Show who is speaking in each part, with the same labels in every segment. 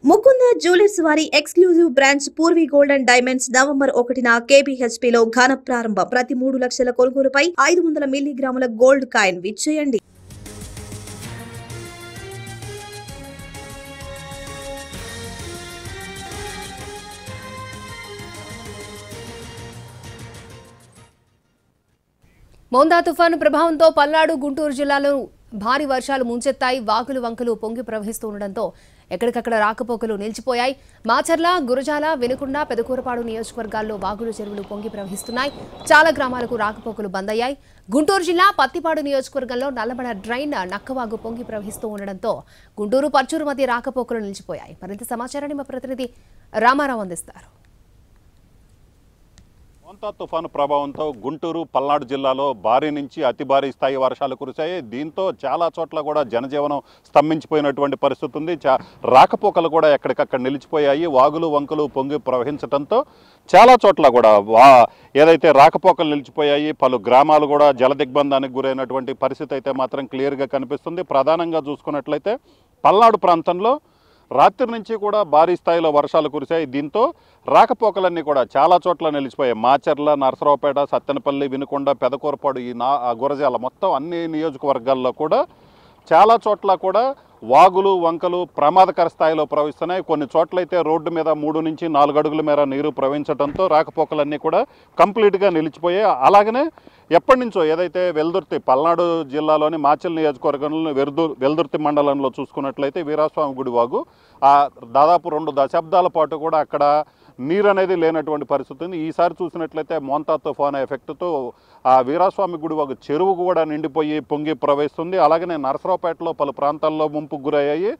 Speaker 1: Mukunda jewellers వారి exclusive branch Poorvi gold and diamonds November 1న కేబీహెచ్పీలో ఘన ప్రారంభం. ప్రతి 3 లక్షల కొనుగోలుపై 500 మిల్లీగ్రాముల గోల్డ్ కాయిన్ విచ్చేయండి.
Speaker 2: మోందా తుఫాను ప్రభావంతో పల్నాడు, గుంటూరు జిల్లాలో భారీ వర్షాలు ముంచెత్తాయి. వాగులు వంకలు పొంగి ప్రవహిస్తుండటంతో ఎక్కడికక్కడ రాకపోకలు నిలిచిపోయాయి. మాచర్ల, గురజాల, వినుకొండ, పెదకూరపాడు నియోజకవర్గాల్లో వాగులు, చెరువులు పొంగి ప్రవహిస్తున్నాయి. చాలా గ్రామాలకు రాకపోకలు బంద్ అయ్యాయి. గుంటూరు జిల్లా పత్తిపాడు నియోజకవర్గంలో నల్లబడ డ్రైన్ నక్కవాగు పొంగి ప్రవహిస్తూ ఉండడంతో గుంటూరు, పర్చూరు మధ్య రాకపోకలు నిలిచిపోయాయి. మరింత సమాచారాన్ని మా ప్రతినిధి రామారావు అందిస్తారు.
Speaker 3: మోంతా తుఫాను ప్రభావంతో గుంటూరు, పల్నాడు జిల్లాలో భారీ నుంచి అతి భారీ స్థాయి వర్షాలు కురిశాయి. దీంతో చాలా చోట్ల కూడా జనజీవనం స్తంభించిపోయినటువంటి పరిస్థితి ఉంది. రాకపోకలు కూడా ఎక్కడికక్కడ నిలిచిపోయాయి. వాగులు వంకలు పొంగి ప్రవహించడంతో చాలా చోట్ల కూడా ఏదైతే రాకపోకలు నిలిచిపోయాయి. పలు గ్రామాలు కూడా జల దిగ్బంధానికి గురైనటువంటి పరిస్థితి అయితే మాత్రం క్లియర్గా కనిపిస్తుంది. ప్రధానంగా చూసుకున్నట్లయితే పల్నాడు ప్రాంతంలో రాత్రి నుంచి కూడా భారీ స్థాయిలో వర్షాలు కురిశాయి. దీంతో రాకపోకలన్నీ కూడా చాలా చోట్ల నిలిచిపోయాయి. మాచర్ల, నరసరావుపేట, సత్తెనపల్లి, వినుకొండ, పెదకూరపాడు, గురజాల మొత్తం అన్ని నియోజకవర్గాల్లో కూడా చాలా చోట్ల కూడా వాగులు వంకలు ప్రమాదకర స్థాయిలో ప్రవహిస్తున్నాయి. కొన్ని చోట్లయితే రోడ్డు మీద 3 నుంచి 4 అడుగుల మేర నీరు ప్రవహించడంతో రాకపోకలన్నీ కూడా కంప్లీట్గా నిలిచిపోయాయి. అలాగనే ఎప్పటి నుంచో ఏదైతే వెల్దుర్తి, పల్నాడు జిల్లాలోని మాచల్ నియోజకవర్గంలో వెల్దుర్తి మండలంలో చూసుకున్నట్లయితే వీరాస్వామి గుడి వాగు దాదాపు 2 దశాబ్దాల పాటు కూడా అక్కడ నీరు అనేది లేనటువంటి పరిస్థితి ఉంది. ఈసారి చూసినట్లయితే మోంతా తుఫాను ఎఫెక్ట్తో ఆ వీరాస్వామి గుడి వాగు చెరువు కూడా నిండిపోయి పొంగి ప్రవహిస్తుంది. అలాగనే నరసరావుపేటలో పలు ప్రాంతాల్లో ముంపుకు గురయ్యాయి.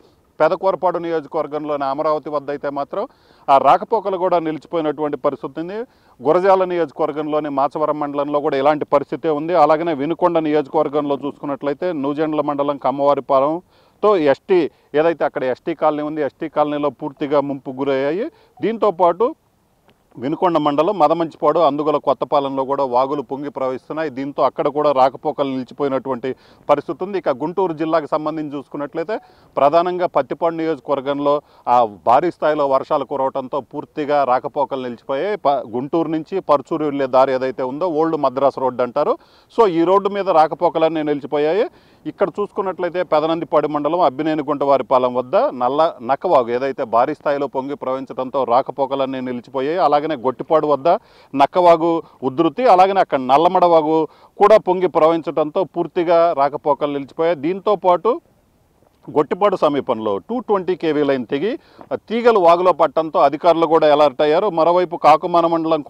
Speaker 3: పెదకూరపాడు నియోజకవర్గంలోని అమరావతి వద్ద అయితే మాత్రం ఆ రాకపోకలు కూడా నిలిచిపోయినటువంటి పరిస్థితి ఉంది. గురజాల నియోజకవర్గంలోని మాచవరం మండలంలో కూడా ఇలాంటి పరిస్థితే ఉంది. అలాగనే వినుకొండ నియోజకవర్గంలో చూసుకున్నట్లయితే నూజెండ్ల మండలం కమ్మవారిపాలెంతో ఎస్టీ ఏదైతే అక్కడ ఎస్టీ కాలనీ ఉంది, ఎస్టీ కాలనీలో పూర్తిగా ముంపు గురయ్యాయి. దీంతోపాటు వినుకొండ మండలం మదమంచిపాడు, అందుగల కొత్తపాలెంలో కూడా వాగులు పొంగి ప్రవహిస్తున్నాయి. దీంతో అక్కడ కూడా రాకపోకలు నిలిచిపోయినటువంటి పరిస్థితి ఉంది. ఇక గుంటూరు జిల్లాకు సంబంధించి చూసుకున్నట్లయితే ప్రధానంగా పత్తిపాడు నియోజకవర్గంలో ఆ భారీ స్థాయిలో వర్షాలు కురవడంతో పూర్తిగా రాకపోకలు నిలిచిపోయాయి. గుంటూరు నుంచి పర్చూరు వెళ్ళే దారి ఏదైతే ఉందో ఓల్డ్ మద్రాస్ రోడ్డు అంటారు. సో ఈ రోడ్డు మీద రాకపోకలన్నీ నిలిచిపోయాయి. ఇక్కడ చూసుకున్నట్లయితే పెదనందిపాడు మండలం అబ్బినేనిగుంటవారిపాలెం వద్ద నక్కవాగు ఏదైతే భారీ స్థాయిలో పొంగి ప్రవహించడంతో రాకపోకలన్నీ నిలిచిపోయాయి. అలాగనే గొట్టిపాడు వద్ద నక్కవాగు ఉధృతి, అలాగనే అక్కడ నల్లమడవాగు కూడా పొంగి ప్రవహించడంతో పూర్తిగా రాకపోకలు నిలిచిపోయాయి. దీంతోపాటు గొట్టిపాడు సమీపంలో 220 kV లైన్ తెగి తీగలు వాగులో పట్టడంతో అధికారులు కూడా అలర్ట్ అయ్యారు. మరోవైపు కాకుమాన మండలం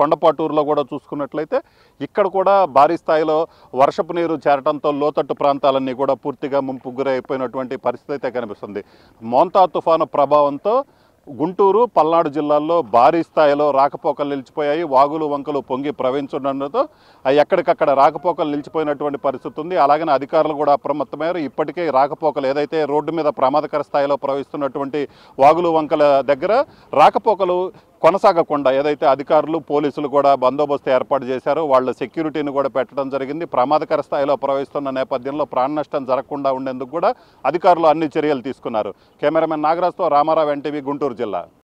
Speaker 3: కొండపాటూరులో కూడా చూసుకున్నట్లయితే ఇక్కడ కూడా భారీ స్థాయిలో వర్షపు నీరు చేరడంతో లోతట్టు ప్రాంతాలన్నీ కూడా పూర్తిగా ముంపు గురైపోయినటువంటి పరిస్థితి అయితే కనిపిస్తుంది. మోంతా తుఫాను ప్రభావంతో గుంటూరు, పల్నాడు జిల్లాల్లో భారీ స్థాయిలో రాకపోకలు నిలిచిపోయాయి. వాగులు వంకలు పొంగి ప్రవహించడంతో ఎక్కడికక్కడ రాకపోకలు నిలిచిపోయినటువంటి పరిస్థితి ఉంది. అలాగనే అధికారులు కూడా అప్రమత్తమయ్యారు. ఇప్పటికే రాకపోకలు ఏదైతే రోడ్డు మీద ప్రమాదకర స్థాయిలో ప్రవహిస్తున్నటువంటి వాగులు వంకల దగ్గర రాకపోకలు కొనసాగకుండా ఏదైతే అధికారులు, పోలీసులు కూడా బందోబస్తు ఏర్పాటు చేశారో వాళ్ళ సెక్యూరిటీని కూడా పెట్టడం జరిగింది. ప్రమాదకర స్థాయిలో ప్రవహిస్తున్న నేపథ్యంలో ప్రాణ నష్టం జరగకుండా ఉండేందుకు కూడా అధికారులు అన్ని చర్యలు తీసుకున్నారు. కెమెరామెన్ నాగరాజ్తో రామారావు, ఎన్టీవీ, గుంటూరు జిల్లా.